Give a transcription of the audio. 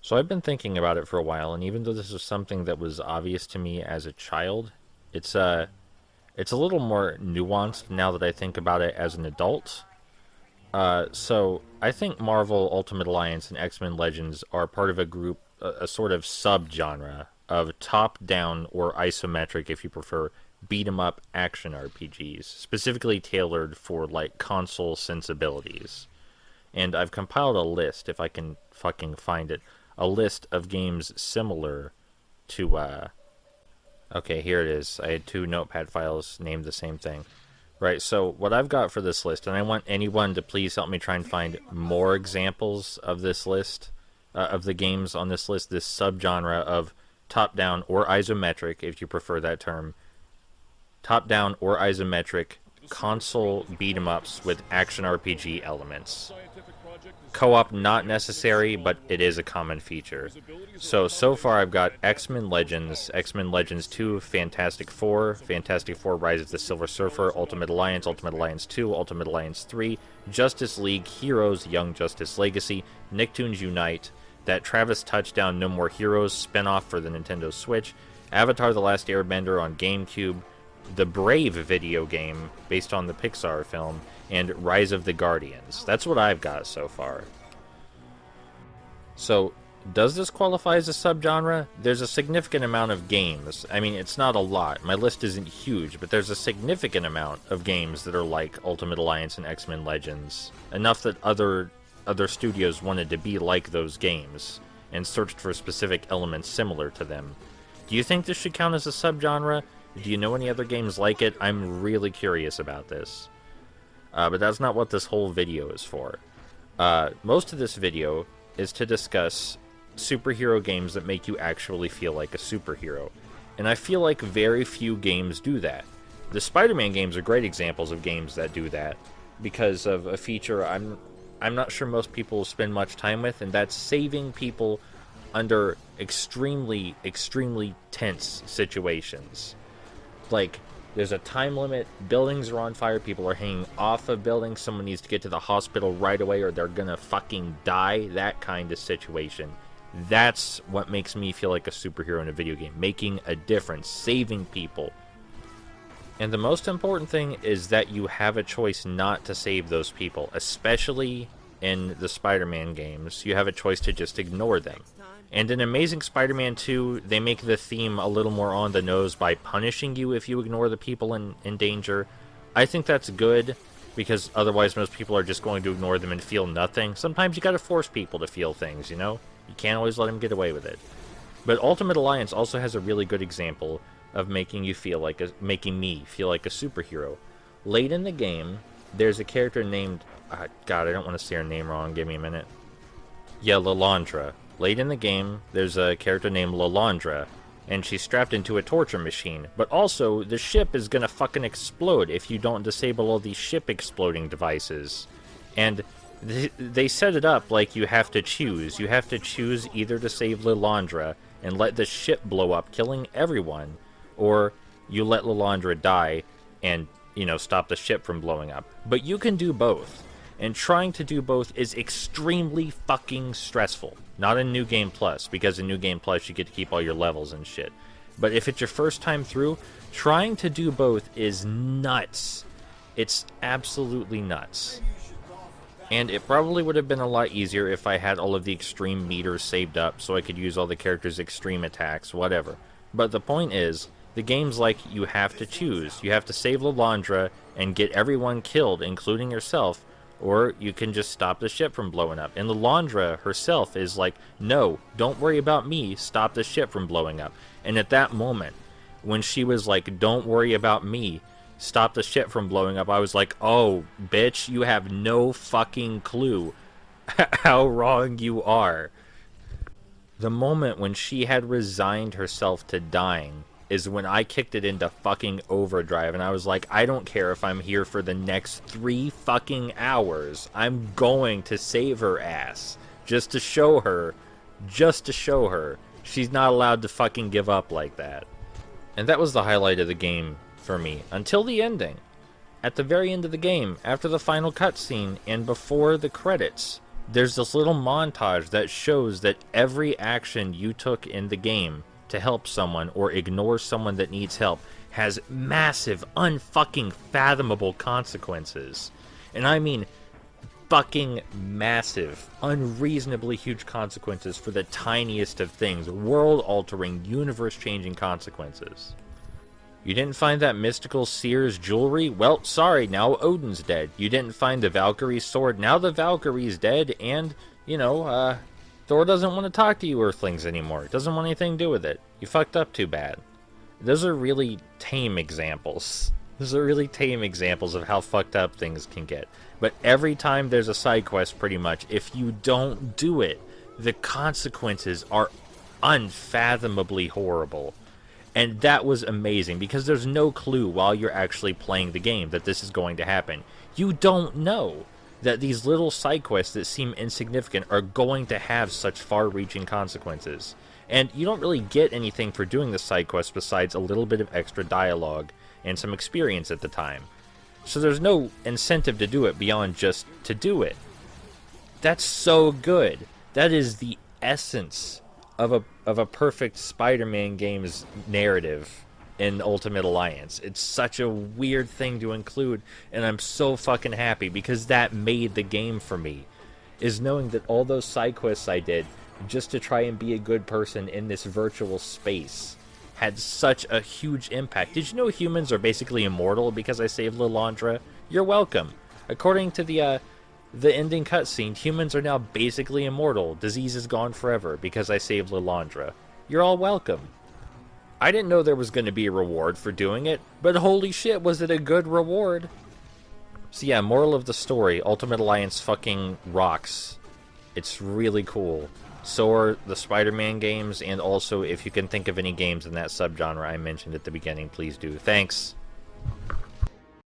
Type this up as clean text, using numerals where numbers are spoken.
So I've been thinking about it for a while, and even though this is something that was obvious to me as a child, it's it's a little more nuanced now that I think about it as an adult. So I think Marvel Ultimate Alliance and X-Men Legends are part of a group, a sort of subgenre of top-down or isometric, if you prefer, beat 'em up action RPGs, specifically tailored for like console sensibilities. And I've compiled a list, if I can fucking find it, a list of games similar to. Okay, here it is. I had two notepad files named the same thing. Right, so what I've got for this list, and I want anyone to please help me try and find more examples of this list, of the games on this list, this subgenre of top down or isometric, if you prefer that term, top down or isometric console beat 'em ups with action RPG elements. Co-op not necessary, but it is a common feature. So far I've got X-Men Legends, X-Men Legends 2, Fantastic Four, Fantastic Four Rise of the Silver Surfer, Ultimate Alliance 2, Ultimate Alliance 3, Justice League Heroes, Young Justice Legacy, Nicktoons Unite, that Travis Touchdown No More Heroes spinoff for the Nintendo Switch, Avatar The Last Airbender on GameCube, the Brave video game based on the Pixar film, and Rise of the Guardians. That's what I've got so far. So, does this qualify as a subgenre? There's a significant amount of games. I mean, it's not a lot. My list isn't huge, but there's a significant amount of games that are like Ultimate Alliance and X-Men Legends. Enough that other studios wanted to be like those games and searched for specific elements similar to them. Do you think this should count as a subgenre? Do you know any other games like it? I'm really curious about this. But that's not what this whole video is for. Most of this video is to discuss superhero games that make you actually feel like a superhero. And I feel like very few games do that. The Spider-Man games are great examples of games that do that because of a feature I'm not sure most people spend much time with, and that's saving people under extremely, extremely tense situations. Like, there's a time limit, buildings are on fire, people are hanging off of buildings, someone needs to get to the hospital right away or they're gonna fucking die, that kind of situation. That's what makes me feel like a superhero in a video game, making a difference, saving people. And the most important thing is that you have a choice not to save those people, especially in the Spider-Man games. You have a choice to just ignore them. And in Amazing Spider-Man 2, they make the theme a little more on the nose by punishing you if you ignore the people in danger. I think that's good, because otherwise most people are just going to ignore them and feel nothing. Sometimes you gotta force people to feel things, you know? You can't always let them get away with it. But Ultimate Alliance also has a really good example of making me feel like a superhero. Late in the game, there's a character named... God, I don't want to say her name wrong. Give me a minute. Yeah, Lilandra. Late in the game, there's a character named Lilandra, and she's strapped into a torture machine. But also, the ship is gonna fucking explode if you don't disable all these ship exploding devices. And they set it up like you have to choose. You have to choose either to save Lilandra and let the ship blow up, killing everyone, or you let Lilandra die and, stop the ship from blowing up. But you can do both. And trying to do both is extremely fucking stressful. Not in New Game Plus, because in New Game Plus you get to keep all your levels and shit. But if it's your first time through, trying to do both is nuts. It's absolutely nuts. And it probably would have been a lot easier if I had all of the extreme meters saved up so I could use all the characters' extreme attacks, whatever. But the point is, the game's like you have to choose. You have to save Lilandra and get everyone killed, including yourself, or you can just stop the ship from blowing up. And Lilandra herself is like, no, don't worry about me, stop the ship from blowing up. And at that moment, when she was like, don't worry about me, stop the ship from blowing up, I was like, oh, bitch, you have no fucking clue how wrong you are. The moment when she had resigned herself to dying is when I kicked it into fucking overdrive, and I was like, I don't care if I'm here for the next 3 fucking hours. I'm going to save her ass. Just to show her. She's not allowed to fucking give up like that. And that was the highlight of the game for me. Until the ending. At the very end of the game, after the final cutscene, and before the credits, there's this little montage that shows that every action you took in the game to help someone or ignore someone that needs help has massive, unfucking fathomable consequences. And I mean fucking massive, unreasonably huge consequences for the tiniest of things, world-altering, universe-changing consequences. You didn't find that mystical seer's jewelry? Well, sorry, now Odin's dead. You didn't find the Valkyrie's sword? Now the Valkyrie's dead, and, Thor doesn't want to talk to you Earthlings anymore. Doesn't want anything to do with it. You fucked up too bad. Those are really tame examples. Those are really tame examples of how fucked up things can get. But every time there's a side quest, pretty much, if you don't do it, the consequences are unfathomably horrible. And that was amazing, because there's no clue while you're actually playing the game that this is going to happen. You don't know that these little side quests that seem insignificant are going to have such far-reaching consequences. And you don't really get anything for doing the side quest besides a little bit of extra dialogue and some experience at the time. So there's no incentive to do it beyond just to do it. That's so good. That is the essence of a perfect Spider-Man game's narrative in Ultimate Alliance. It's such a weird thing to include, and I'm so fucking happy, because that made the game for me, is knowing that all those side quests I did just to try and be a good person in this virtual space had such a huge impact. Did you know humans are basically immortal because I saved Lilandra? You're welcome. According to the ending cutscene, humans are now basically immortal. Disease is gone forever because I saved Lilandra. You're all welcome. I didn't know there was going to be a reward for doing it, but holy shit, was it a good reward. So yeah, moral of the story, Ultimate Alliance fucking rocks. It's really cool. So are the Spider-Man games, and also if you can think of any games in that subgenre I mentioned at the beginning, please do. Thanks.